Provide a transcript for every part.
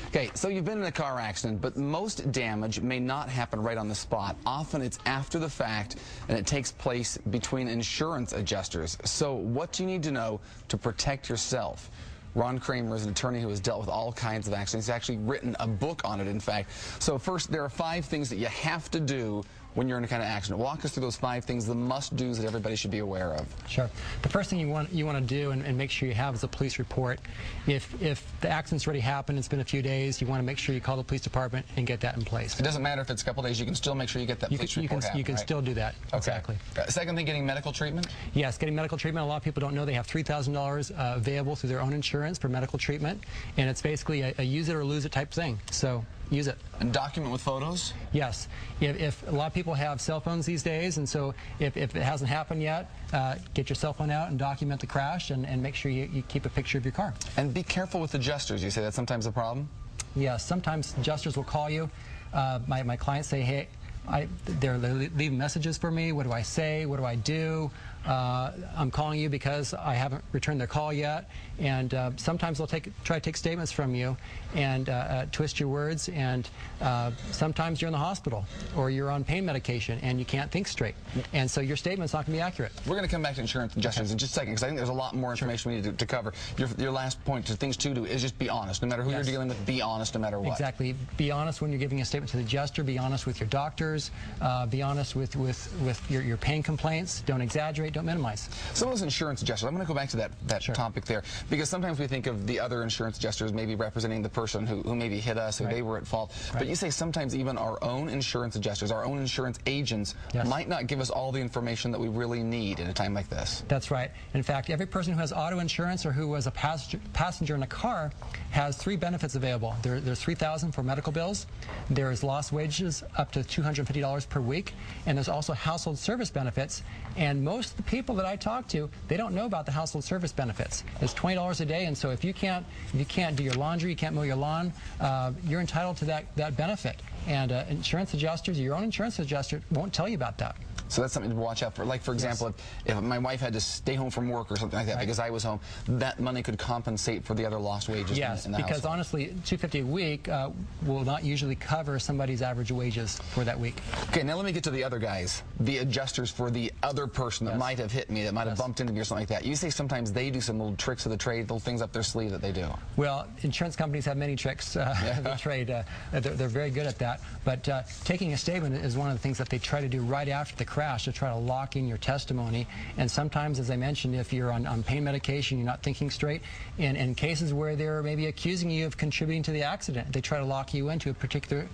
Okay, so you've been in a car accident, but most damage may not happen right on the spot. Often it's after the fact, and it takes place between insurance adjusters. So what do you need to know to protect yourself? Ron Kramer is an attorney who has dealt with all kinds of accidents. He's actually written a book on it, in fact. So first, there are 5 things that you have to do when you're in a kind of accident. Walk us through those 5 things, the must-dos that everybody should be aware of. Sure. The first thing you want to do and make sure you have is a police report. If the accident's already happened, it's been a few days, you want to make sure you call the police department and get that in place. It doesn't matter if it's a couple days, you can still make sure you get that police report happen, You can right? still do that. Okay. Exactly. Second thing, getting medical treatment? Yes, getting medical treatment. A lot of people don't know they have $3,000 available through their own insurance for medical treatment, and it's basically a use it or lose it type thing. So use it. And document with photos? Yes. If a lot of people have cell phones these days, and so if it hasn't happened yet, get your cell phone out and document the crash and make sure you keep a picture of your car. And be careful with adjusters. You say that's sometimes a problem? Yes. Sometimes adjusters will call you. My clients say, hey, they're leaving messages for me. What do I say? What do I do? I'm calling you because I haven't returned their call yet. And sometimes they'll try to take statements from you and twist your words. And sometimes you're in the hospital or you're on pain medication and you can't think straight. And so your statement's not going to be accurate. We're going to come back to insurance adjusters in just a second, because I think there's a lot more information we need to cover. Your last point to things to do is just be honest. No matter who you're dealing with, be honest no matter what. Exactly. Be honest when you're giving a statement to the adjuster. Be honest with your doctors. Be honest with your pain complaints. Don't exaggerate. Don't minimize. Some of those insurance adjusters, I'm going to go back to that Sure. topic there, because sometimes we think of the other insurance adjusters maybe representing the person who maybe hit us, who they were at fault. But you say sometimes even our own insurance adjusters, our own insurance agents might not give us all the information that we really need in a time like this. That's right. In fact, every person who has auto insurance or who was a passenger in a car has 3 benefits available. There's $3,000 for medical bills. There's lost wages up to $250 per week, and there's also household service benefits. And most of the people that I talk to, they don't know about the household service benefits. It's $20 a day, and so if you can't do your laundry, you can't mow your lawn, you're entitled to that benefit. And insurance adjusters, your own insurance adjuster, won't tell you about that. So that's something to watch out for. Like, for example, if my wife had to stay home from work or something like that because I was home, that money could compensate for the other lost wages in the household. Because honestly, $250 a week will not usually cover somebody's average wages for that week. Okay, now let me get to the other guys, the adjusters for the other person that might have hit me, that might have bumped into me or something like that. You say sometimes they do some little tricks of the trade, little things up their sleeve that they do. Well, insurance companies have many tricks of the trade. They're very good at that. But taking a statement is one of the things that they try to do right after the crash, to try to lock in your testimony. And sometimes, as I mentioned, if you're on pain medication, you're not thinking straight, and in cases where they're maybe accusing you of contributing to the accident, they try to lock you into a particular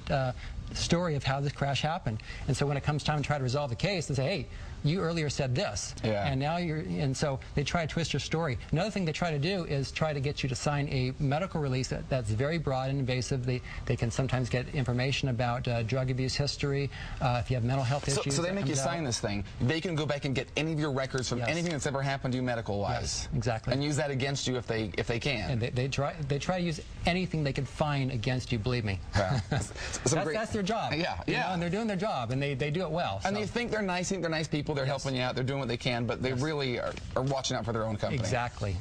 story of how this crash happened. And so when it comes time to try to resolve the case, they say, hey, you earlier said this, and now and so they try to twist your story. Another thing they try to do is try to get you to sign a medical release that's very broad and invasive. They can sometimes get information about drug abuse history, if you have mental health issues. So they make you sign this thing. They can go back and get any of your records from anything that's ever happened to you medical-wise. Yes, exactly. And use that against you if they can. And they try to use anything they can find against you, believe me. Yeah. That's their job. Yeah. You know, and they're doing their job, and they do it well. And you think they're nice people, they're helping you out, they're doing what they can, but they really are watching out for their own company. Exactly.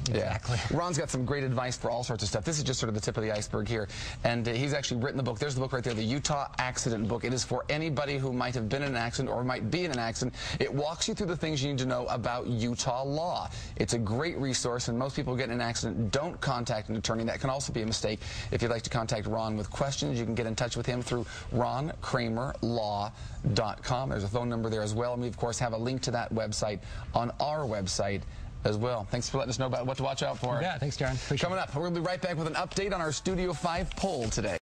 Ron's got some great advice for all sorts of stuff. This is just sort of the tip of the iceberg here, and he's actually written the book. There's the book right there, the Utah Accident Book. It is for anybody who might have been in an accident or might be in an accident. It walks you through the things you need to know about Utah law. It's a great resource, and most people who get in an accident don't contact an attorney. That can also be a mistake. If you'd like to contact Ron with questions, you can get in touch with him through ronkramerlaw.com. There's a phone number there as well, and we of course have a link to that website on our website as well. Thanks for letting us know about what to watch out for. Yeah, thanks, Darren. Coming up, we're going to be right back with an update on our Studio 5 poll today.